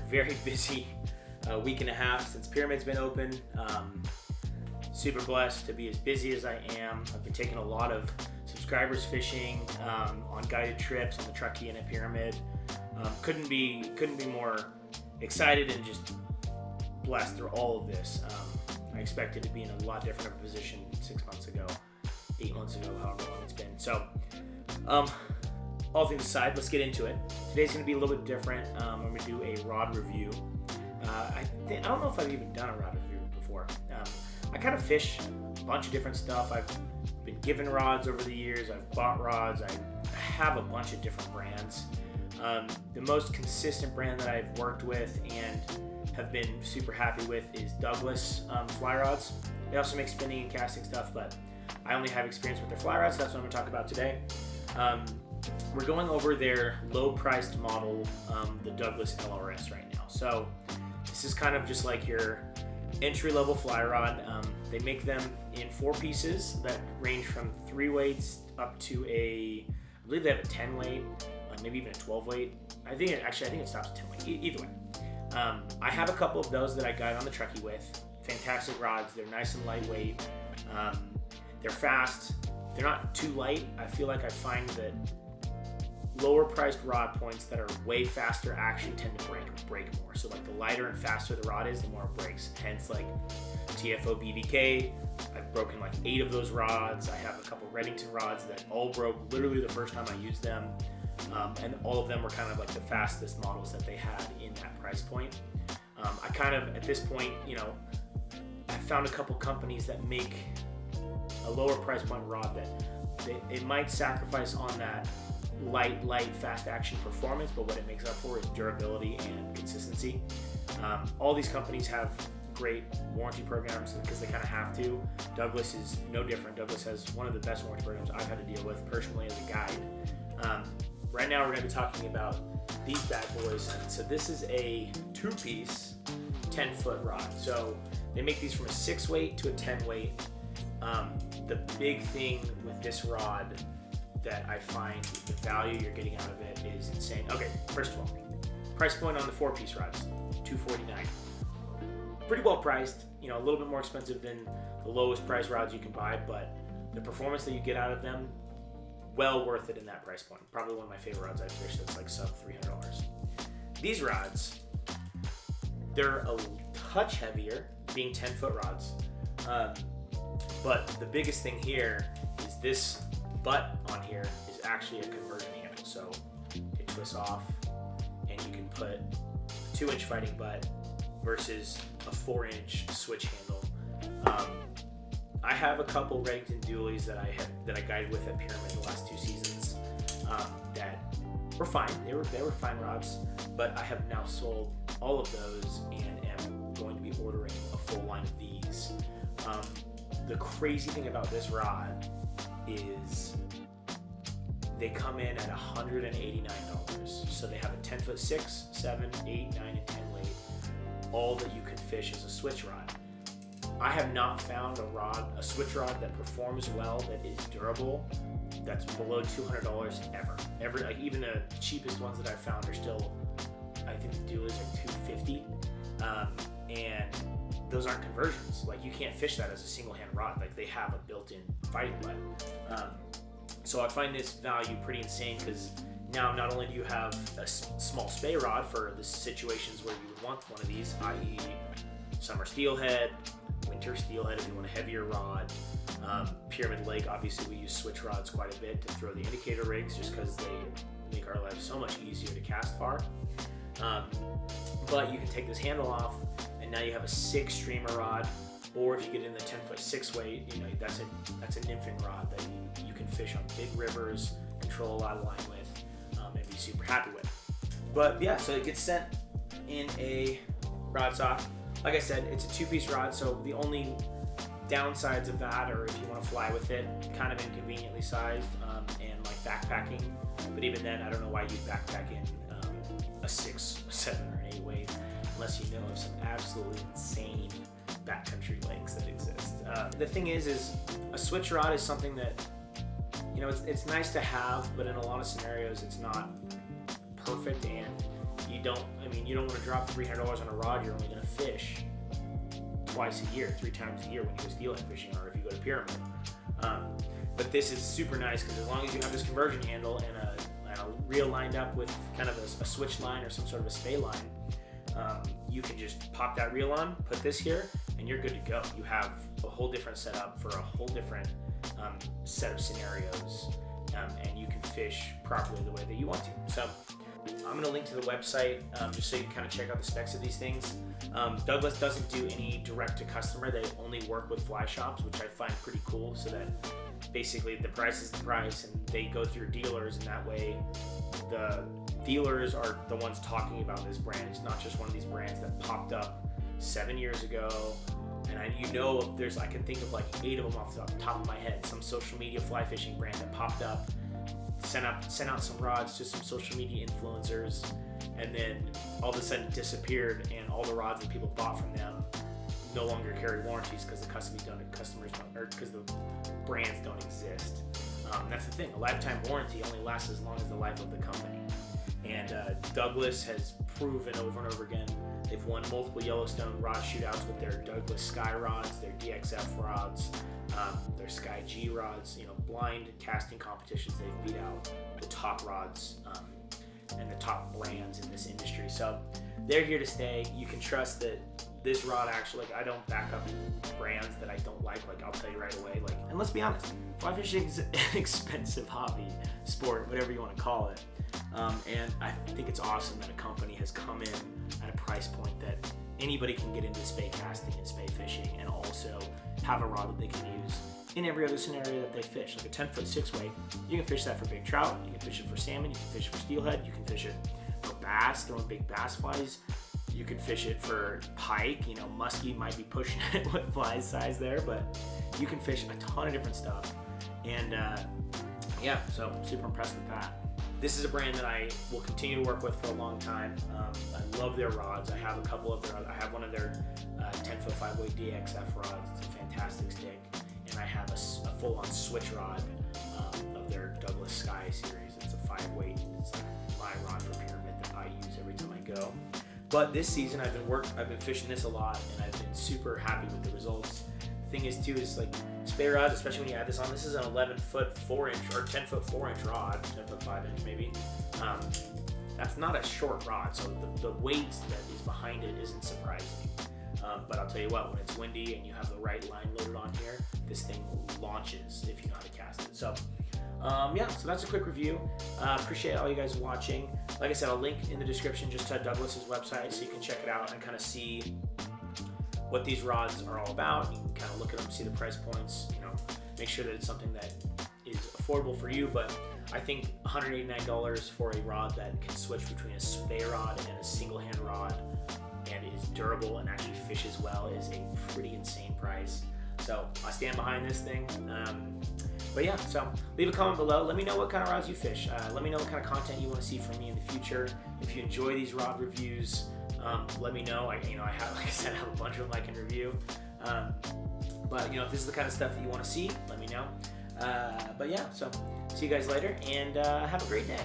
very busy week and a half since Pyramid's been open. Super blessed to be as busy as I am. I've been taking a lot of subscribers fishing on guided trips on the Truckee and at Pyramid. Couldn't be more excited and just blessed through all of this. I expected to be in a lot different of a position 6 months ago, 8 months ago, however long it's been. So, all things aside, let's get into it. Today's going to be a little bit different. I'm going to do a rod review. I don't know if I've even done a rod review before. I kind of fish a bunch of different stuff. I've been given rods over the years. I've bought rods. I have a bunch of different brands. The most consistent brand that I've worked with and have been super happy with is Douglas fly rods. They also make spinning and casting stuff, but I only have experience with their fly rods, so that's what I'm going to talk about today. We're going over their low-priced model, the Douglas LRS right now. So this is kind of just like your entry-level fly rod. They make them in 4 pieces that range from 3 weights up to I believe they have a 10 weight, maybe even a 12 weight. I think it stops at 10 weight. Either way. I have a couple of those that I guide on the Truckee with. Fantastic rods. They're nice and lightweight. They're fast. They're not too light. I feel like I find that lower priced rod points that are way faster action tend to break more. So like the lighter and faster the rod is, the more it breaks. Hence like TFO BVK. I've broken like 8 of those rods. I have a couple Reddington rods that all broke literally the first time I used them. And all of them were kind of like the fastest models that they had in that price point. I kind of, at this point, I found a couple companies that make a lower price point rod that it might sacrifice on that light, fast action performance, but what it makes up for is durability and consistency. All these companies have great warranty programs because they kind of have to. Douglas is no different. Douglas has one of the best warranty programs I've had to deal with personally as a guide. Right now we're going to be talking about these bad boys. So this is a 2-piece 10-foot rod. So they make these from a 6 weight to a 10 weight. The big thing with this rod that I find the value you're getting out of it is insane. Okay, first of all, price point on the 4-piece rods, $249. Pretty well priced, a little bit more expensive than the lowest price rods you can buy, but the performance that you get out of them, well worth it in that price point. Probably one of my favorite rods I've fished that's like sub $300. These rods, they're a touch heavier, being 10-foot rods. But the biggest thing here is this butt on here is actually a conversion handle. So it twists off and you can put a 2-inch fighting butt versus a 4-inch switch handle. I have a couple Reddington dualies that I guided with at Pyramid the last 2 seasons that were fine. They were fine rods, but I have now sold all of those and am going to be ordering a full line of these. The crazy thing about this rod is they come in at $189. So they have a 10-foot 6, 7, 8, 9, and 10 weight, all that you can fish as a switch rod. I have not found a switch rod that performs well, that is durable, that's below $200 ever. Like even the cheapest ones that I've found are still, I think the dualies are $250, and those aren't conversions. Like you can't fish that as a single hand rod. Like they have a built-in fighting butt. So I find this value pretty insane because now not only do you have a small spay rod for the situations where you would want one of these, i.e. summer steelhead, winter steelhead if you want a heavier rod. Pyramid Lake, obviously we use switch rods quite a bit to throw the indicator rigs just because they make our lives so much easier to cast far. But you can take this handle off and now you have a 6 streamer rod, or if you get in the 10-foot 6 weight, that's a nymphing rod that you can fish on big rivers, control a lot of line with, and be super happy with. But yeah, so it gets sent in a rod sock. Like I said, it's a 2-piece rod, so the only downsides of that, or if you want to fly with it, kind of inconveniently sized and like backpacking. But even then, I don't know why you'd backpack in a 6, 7, or 8 weight unless you know of some absolutely insane backcountry lakes that exist. The thing is a switch rod is something that, it's nice to have, but in a lot of scenarios, it's not perfect, and you don't want to drop $300 on a rod you're only going to fish twice a year, 3 times a year when you go steelhead fishing or if you go to pyramid. But this is super nice because as long as you have this conversion handle and a reel lined up with kind of a switch line or some sort of a spay line, you can just pop that reel on, put this here, and you're good to go. You have a whole different setup for a whole different set of scenarios, and you can fish properly the way that you want to. So I'm going to link to the website just so you can kind of check out the specs of these things. Douglas doesn't do any direct to customer. They only work with fly shops, which I find pretty cool, so that basically the price is the price and they go through dealers, and that way the dealers are the ones talking about this brand. It's not just one of these brands that popped up 7 years ago. And I can think of like 8 of them off the top of my head. Some social media fly fishing brand that popped up, sent out some rods to some social media influencers, and then all of a sudden disappeared, and all the rods that people bought from them no longer carry warranties because the because the brands don't exist. That's the thing. A lifetime warranty only lasts as long as the life of the company. And Douglas has proven over and over again. They've won multiple Yellowstone rod shootouts with their Douglas Sky rods, their DXF rods, their Sky G rods. Blind casting competitions. They've beat out the top rods and the top brands in this industry. So they're here to stay. You can trust that this rod actually, I don't back up brands that I don't like. I'll tell you right away. And let's be honest, fly fishing is an expensive hobby, sport, whatever you want to call it. And I think it's awesome that a company has come in at a price point that anybody can get into spay casting and spay fishing, and also have a rod that they can use in every other scenario that they fish. Like a 10-foot 6-weight, you can fish that for big trout, you can fish it for salmon, you can fish it for steelhead, you can fish it for bass, throwing big bass flies. You could fish it for pike. Muskie might be pushing it with fly size there, but you can fish a ton of different stuff. And so super impressed with that. This is a brand that I will continue to work with for a long time. I love their rods. I have a couple of I have one of their 10-foot 5-weight DXF rods. It's a fantastic stick. And I have a full-on switch rod of their Douglas Sky series. It's a 5-weight. It's like my rod for pyramid that I use every time I go. But this season I've been fishing this a lot, and I've been super happy with the results. The thing is too is spay rods, especially when you add this on. This is an 11-foot 4-inch or 10-foot 4-inch rod, 10-foot 5-inch maybe. That's not a short rod, so the weight that is behind it isn't surprising. But I'll tell you what, when it's windy and you have the right line loaded on here, this thing launches if you know how to cast it. So so that's a quick review. Appreciate all you guys watching. Like I said, I'll link in the description just to Douglas's website so you can check it out and kind of see what these rods are all about. You can kind of look at them, see the price points, make sure that it's something that is affordable for you. But I think $189 for a rod that can switch between a spay rod and a single hand rod and is durable and actually fishes well is a pretty insane price. So I stand behind this thing. So leave a comment below. Let me know what kind of rods you fish. Let me know what kind of content you want to see from me in the future. If you enjoy these rod reviews, let me know. I have, like I said, I have a bunch of them I can review. If this is the kind of stuff that you want to see, let me know. So see you guys later, and have a great day.